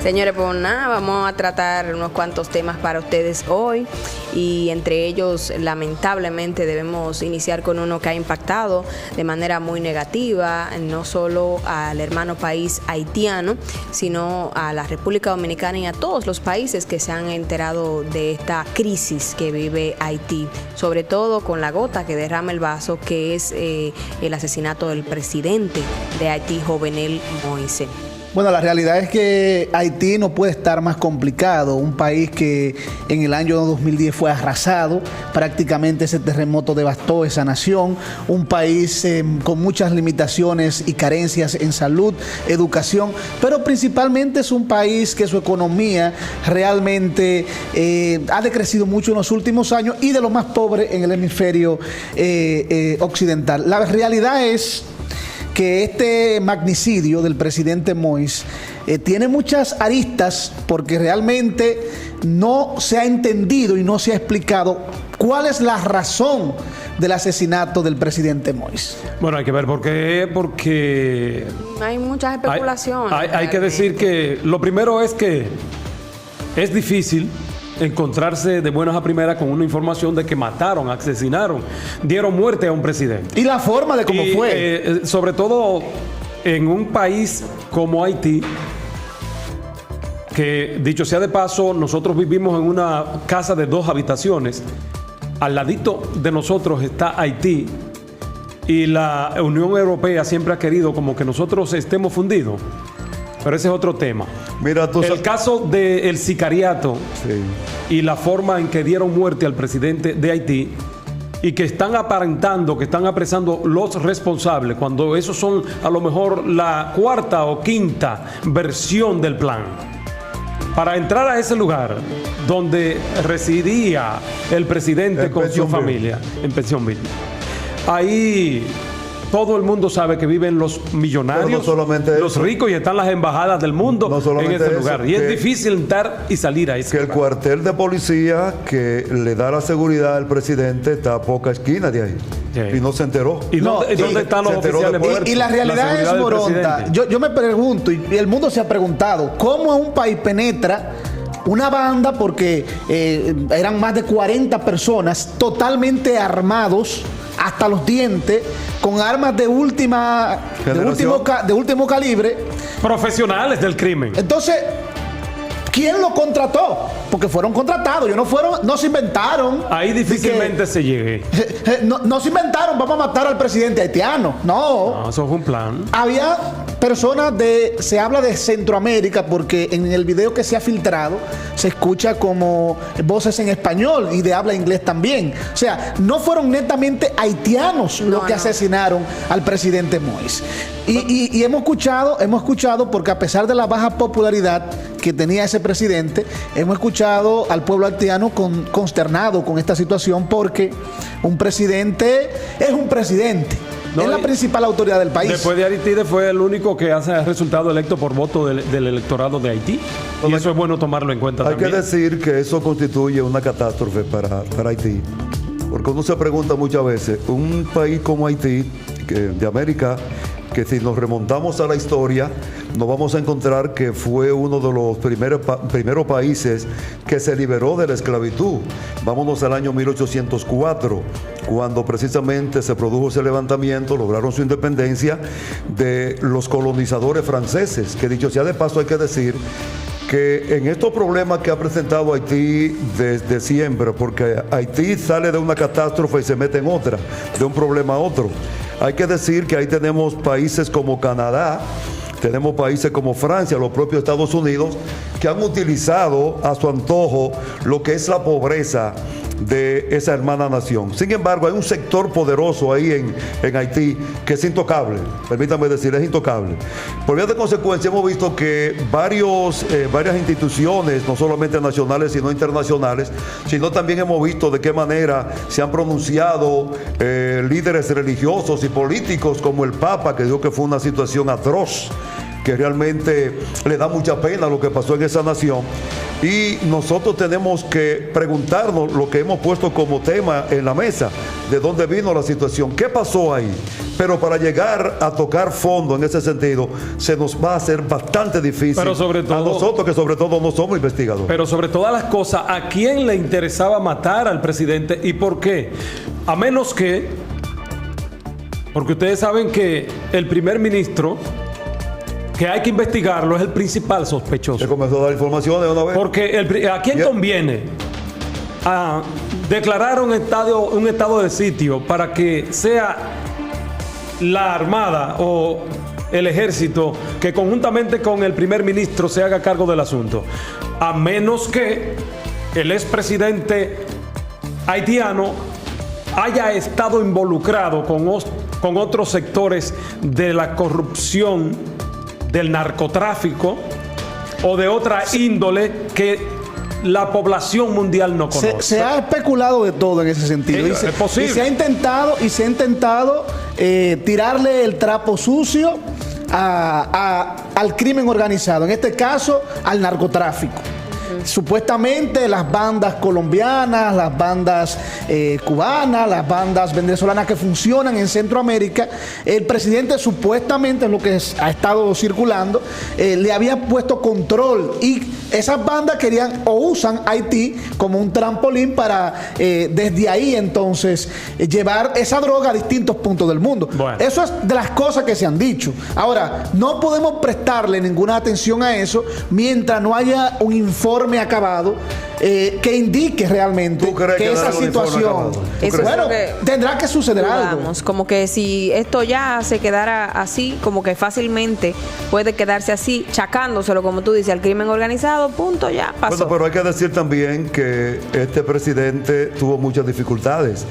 Señores, pues nada, vamos a tratar unos cuantos temas para ustedes hoy y entre ellos, lamentablemente, debemos iniciar con uno que ha impactado de manera muy negativa, no solo al hermano país haitiano, sino a la República Dominicana y a todos los países que se han enterado de esta crisis que vive Haití, sobre todo con la gota que derrama el vaso, que es el asesinato del presidente de Haití, Jovenel Moïse. Bueno, la realidad es que Haití no puede estar más complicado. Un país que en el año 2010 fue arrasado, prácticamente ese terremoto devastó esa nación. Un país con muchas limitaciones y carencias en salud, educación, pero principalmente es un país que su economía realmente ha decrecido mucho en los últimos años y de lo más pobre en el hemisferio occidental. La realidad es que este magnicidio del presidente Moïse tiene muchas aristas porque realmente no se ha entendido y no se ha explicado cuál es la razón del asesinato del presidente Moïse. Bueno, hay que ver por qué, porque hay muchas especulaciones. Hay que decir que lo primero es que es difícil encontrarse de buenas a primeras con una información de que mataron, asesinaron, dieron muerte a un presidente. Y la forma de cómo fue. Sobre todo en un país como Haití, que dicho sea de paso, nosotros vivimos en una casa de 2 habitaciones. Al ladito de nosotros está Haití y la Unión Europea siempre ha querido como que nosotros estemos fundidos. Pero ese es otro tema. Mira, el caso del sicariato, sí, y la forma en que dieron muerte al presidente de Haití y que están aparentando, que están apresando los responsables, cuando esos son a lo mejor la 4ª o 5ª versión del plan. Para entrar a ese lugar donde residía el presidente con su familia, en Pensionville, ahí todo el mundo sabe que viven los millonarios, los ricos, y están las embajadas del mundo en ese lugar. Y es difícil entrar y salir a ese lugar. El cuartel de policía que le da la seguridad al presidente está a poca esquina de ahí. Sí. Y no se enteró. ¿Y dónde están los oficiales? Y la realidad es, Moronta, yo me pregunto, y el mundo se ha preguntado, ¿cómo a un país penetra una banda, porque eran más de 40 personas totalmente armados hasta los dientes, con armas de último calibre, profesionales del crimen? Entonces, ¿quién lo contrató? Porque fueron contratados, no se inventaron. Ahí difícilmente se llegue. No se inventaron, vamos a matar al presidente haitiano. No, eso fue un plan. Había personas se habla de Centroamérica, porque en el video que se ha filtrado se escucha como voces en español y de habla inglés también. O sea, no fueron netamente haitianos los que asesinaron al presidente Moïse. Y hemos escuchado, porque a pesar de la baja popularidad que tenía ese presidente, hemos escuchado al pueblo haitiano consternado con esta situación, porque un presidente es un presidente. Es la principal autoridad del país. Después de Aristide fue el único que ha resultado electo por voto del electorado de Haití. Y eso es bueno tomarlo en cuenta también. Hay que decir que eso constituye una catástrofe para Haití. Porque uno se pregunta muchas veces, un país como Haití, de América, que si nos remontamos a la historia, nos vamos a encontrar que fue uno de los primeros países que se liberó de la esclavitud. Vámonos al año 1804, cuando precisamente se produjo ese levantamiento, lograron su independencia de los colonizadores franceses, que dicho sea de paso hay que decir que en estos problemas que ha presentado Haití desde siempre, porque Haití sale de una catástrofe y se mete en otra, de un problema a otro. Hay que decir que ahí tenemos países como Canadá, tenemos países como Francia, los propios Estados Unidos, que han utilizado a su antojo lo que es la pobreza de esa hermana nación. Sin embargo, hay un sector poderoso ahí en Haití que es intocable, permítanme decir, es intocable. Por vía de consecuencia, hemos visto que varias instituciones, no solamente nacionales, sino internacionales, sino también hemos visto de qué manera se han pronunciado líderes religiosos y políticos como el Papa, que dijo que fue una situación atroz que realmente le da mucha pena lo que pasó en esa nación. Y nosotros tenemos que preguntarnos lo que hemos puesto como tema en la mesa, de dónde vino la situación, qué pasó ahí. Pero para llegar a tocar fondo en ese sentido, se nos va a hacer bastante difícil. Pero sobre todo, a nosotros, que sobre todo no somos investigadores. Pero sobre todas las cosas, ¿a quién le interesaba matar al presidente y por qué? A menos que, porque ustedes saben que el primer ministro, que hay que investigarlo, es el principal sospechoso. Se comenzó a dar informaciones de una vez. Porque ¿a quién conviene declarar un estado de sitio para que sea la Armada o el Ejército que conjuntamente con el primer ministro se haga cargo del asunto? A menos que el expresidente haitiano haya estado involucrado con otros sectores de la corrupción, del narcotráfico o de otra índole que la población mundial no conoce. Se ha especulado de todo en ese sentido. Es posible. Y se ha intentado tirarle el trapo sucio al crimen organizado, en este caso al narcotráfico. Supuestamente las bandas colombianas, las bandas cubanas, las bandas venezolanas que funcionan en Centroamérica, el presidente supuestamente, es lo que ha estado circulando, le había puesto control, y esas bandas querían o usan Haití como un trampolín para desde ahí entonces llevar esa droga a distintos puntos del mundo. Bueno. Eso es de las cosas que se han dicho. Ahora, no podemos prestarle ninguna atención a eso mientras no haya un informe acabado que indique realmente que esa situación, bueno, tendrá que suceder algo. Como que si esto ya se quedara así, como que fácilmente puede quedarse así, chacándoselo, como tú dices, al crimen organizado, punto, ya pasó. Bueno, pero hay que decir también que este presidente tuvo muchas dificultades.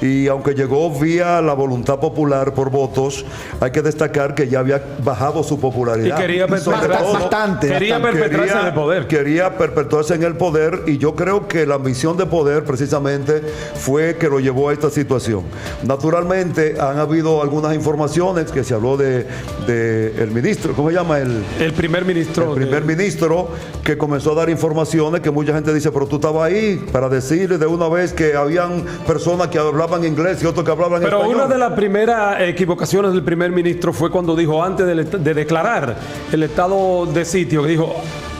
Y aunque llegó vía la voluntad popular por votos, hay que destacar que ya había bajado su popularidad. Y quería perpetuarse en el poder. Quería perpetuarse en el poder, y yo creo que la ambición de poder precisamente fue que lo llevó a esta situación. Naturalmente han habido algunas informaciones que se habló de el ministro, ¿cómo se llama? El primer ministro. El primer ministro, que comenzó a dar informaciones que mucha gente dice, pero tú estabas ahí para decirle de una vez que habían personas que hablaban inglés y otros que hablaban español. Pero una de las primeras equivocaciones del primer ministro fue cuando dijo, antes de declarar el estado de sitio, que dijo: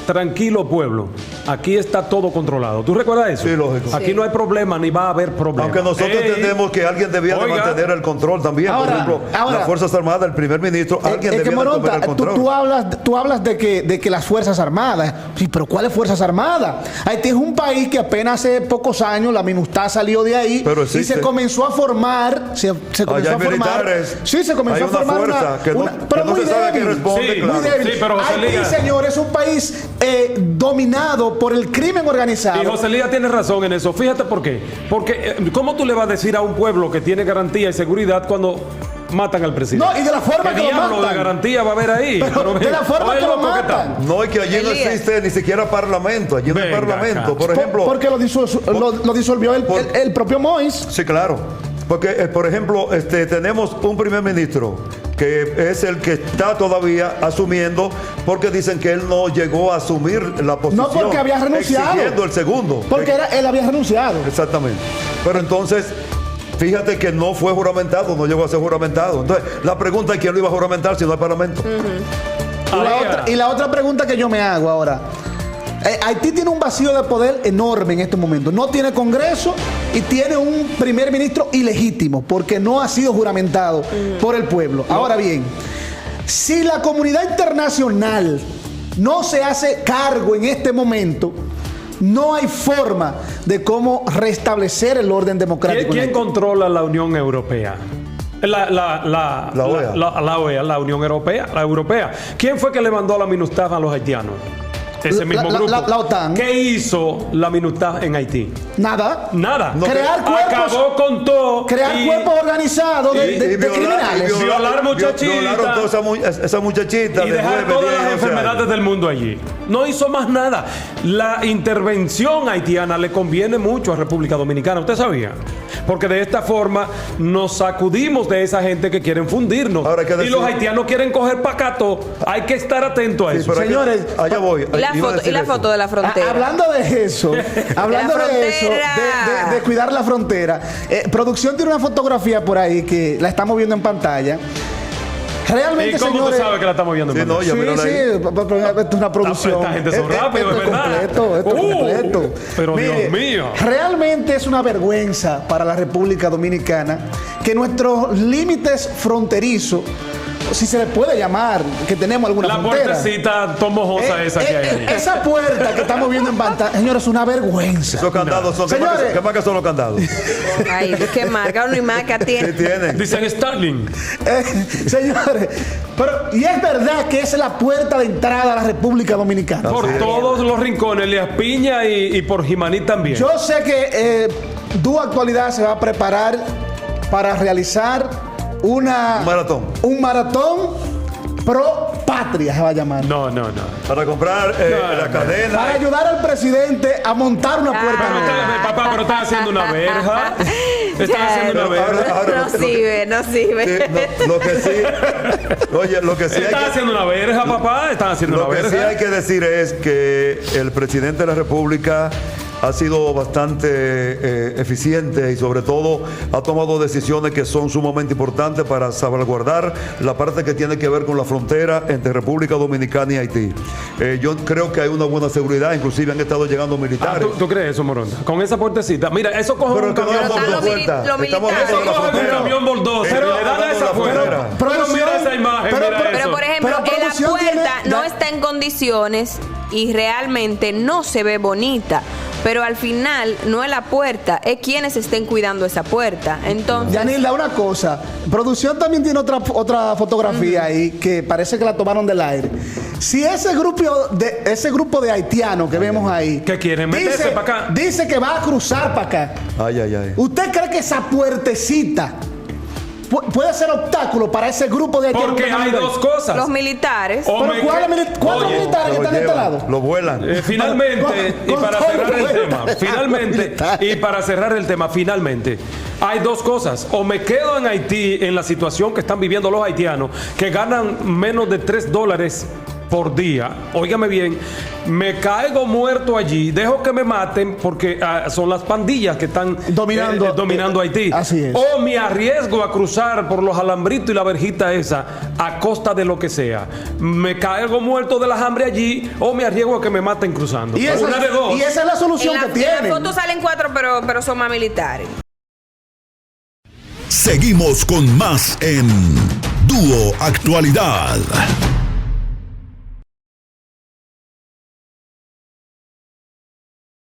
tranquilo pueblo, aquí está todo controlado. ¿Tú recuerdas eso? Sí, lógico. Aquí no hay problema ni va a haber problema. Aunque nosotros entendemos que alguien debía de mantener el control también. Por ejemplo, las Fuerzas Armadas, el primer ministro, alguien debía de tomar el control. Tú hablas de que las Fuerzas Armadas. Sí, pero ¿cuáles Fuerzas Armadas? Haití es un país que apenas hace pocos años la MINUSTAH salió de ahí y se comenzó a formar. Se comenzó a formar. Militares. Sí, se comenzó a formar una fuerza pero no muy se sabe a qué débil. responde, Sí, claro. Muy débil. Sí, pero Haití, señor, es un país dominado por el crimen organizado. Y José Lía tiene razón en eso. Fíjate por qué. Porque ¿cómo tú le vas a decir a un pueblo que tiene garantía y seguridad cuando matan al presidente? No, y de la forma que lo matan. ¿Qué diablo de garantía va a haber ahí? Pero de la forma que lo matan. No, y que allí no existe ni siquiera parlamento. Allí no hay parlamento. Por ejemplo, porque lo disolvió el propio Moïse. Sí, claro. Porque, por ejemplo, tenemos un primer ministro que es el que está todavía asumiendo, porque dicen que él no llegó a asumir la posición. No, porque había renunciado. Exigiendo el segundo. Porque él había renunciado. Exactamente. Pero entonces, fíjate que no fue juramentado, no llegó a ser juramentado. Entonces, la pregunta es: ¿quién lo iba a juramentar si no hay parlamento? Y la otra pregunta que yo me hago ahora: Haití tiene un vacío de poder enorme en estos momentos. No tiene Congreso y tiene un primer ministro ilegítimo porque no ha sido juramentado por el pueblo. Ahora bien, si la comunidad internacional no se hace cargo en este momento, no hay forma de cómo restablecer el orden democrático. ¿Quién controla la Unión Europea? La OEA, la Unión Europea, la europea. ¿Quién fue que le mandó la MINUSTAH a los haitianos? Ese mismo grupo. La OTAN. ¿Qué hizo la MINUSTAH en Haití? Nada. No, crear cuerpos. Acabó con todo. Crear cuerpos organizados de criminales. Violar muchachitas. Violaron toda esa muchachita. Y dejar todas las enfermedades del mundo allí. No hizo más nada. La intervención haitiana le conviene mucho a República Dominicana. ¿Usted sabía? porque de esta forma nos sacudimos de esa gente que quieren fundirnos. Ahora hay que y decir- los haitianos quieren coger pacato. Hay que estar atento a Sí, eso. pero Señores, allá voy. Y la Iba a foto, decir y la eso. foto de la frontera. Hablando de eso, hablando De la de eso, frontera. de cuidar la frontera, producción tiene una fotografía por ahí que la estamos viendo en pantalla. Realmente, ¿Y cómo señores, tú sabes que la estamos viendo? Sí, en no, pantalla? ya mírala ahí. esto es una producción. Esta gente son rápidos, esto es verdad. completo, esto es completo. Pero Dios mío. Realmente es una vergüenza para la República Dominicana que nuestros límites fronterizos, si se le puede llamar, que tenemos alguna La frontera. puertecita tomojosa esa que hay ahí. Esa puerta que estamos viendo en pantalla, señores, es una vergüenza. Esos candados son. Señores. ¿Qué marca son los candados? Ay, ¿de qué marca? Uno y marca tiene. ¿Qué tienen? Dicen Starling. Señores, y es verdad que esa es la puerta de entrada a la República Dominicana. Por todos los rincones, Elías Piña y por Jimaní también. Yo sé que Dúo Actualidad se va a preparar para realizar Un maratón. un maratón pro patria, se va a llamar. No. Para comprar la no. cadena. Para ayudar al presidente a montar una puerta. Pero papá, pero estás haciendo una verja. Estás haciendo una verja. Ahora, No sirve, no sirve. Sí, lo que sí. Oye, lo que sí hay Estás que. haciendo una verja, papá. Estás haciendo Lo una que sí verja. hay que decir es que el presidente de la República ha sido bastante eficiente y sobre todo ha tomado decisiones que son sumamente importantes para salvaguardar la parte que tiene que ver con la frontera entre República Dominicana y Haití. Yo creo que hay una buena seguridad, inclusive han estado llegando militares. ¿Tú crees eso, Moronda? Con esa puertecita. Mira, eso coge Pero un que no camión. es están por los puerta. los Estamos militares. hablando de la Eso coge un frontera. camión bulldozer. Pero Le dan a hablando de esa la fuera. frontera. Pero mira esa imagen, mira Pero eso. por ejemplo, Pero la producción puerta tiene- no está en condiciones y realmente no se ve bonita. Pero al final no es la puerta, es quienes estén cuidando esa puerta. Entonces, Yanilda, una cosa. Producción también tiene otra fotografía ahí que parece que la tomaron del aire. Si ese grupo de haitianos que vemos ahí. ¿Qué quieren? ¿Meterse para acá? Dice que va a cruzar para acá. Ay. ¿Usted cree que esa puertecita puede ser obstáculo para ese grupo de haitianos? Porque que están hay ahí? dos cosas. los militares. O ¿Pero me- cuáles Oye, militares que Lo están de este llevan, lado? lo vuelan. Finalmente, y Con para todo cerrar el vuelta. tema, finalmente, y para cerrar el tema, finalmente, hay dos cosas. O me quedo en Haití, en la situación que están viviendo los haitianos, que ganan menos de $3 por día. Óigame bien, me caigo muerto allí, dejo que me maten porque son las pandillas que están dominando Haití. Así es. O me arriesgo a cruzar por los alambritos y la verjita esa a costa de lo que sea. Me caigo muerto de la hambre allí o me arriesgo a que me maten cruzando. Y esa, Una de dos. y esa es la solución En que la tienen. foto salen 4, pero son más militares. Seguimos con más en Dúo Actualidad.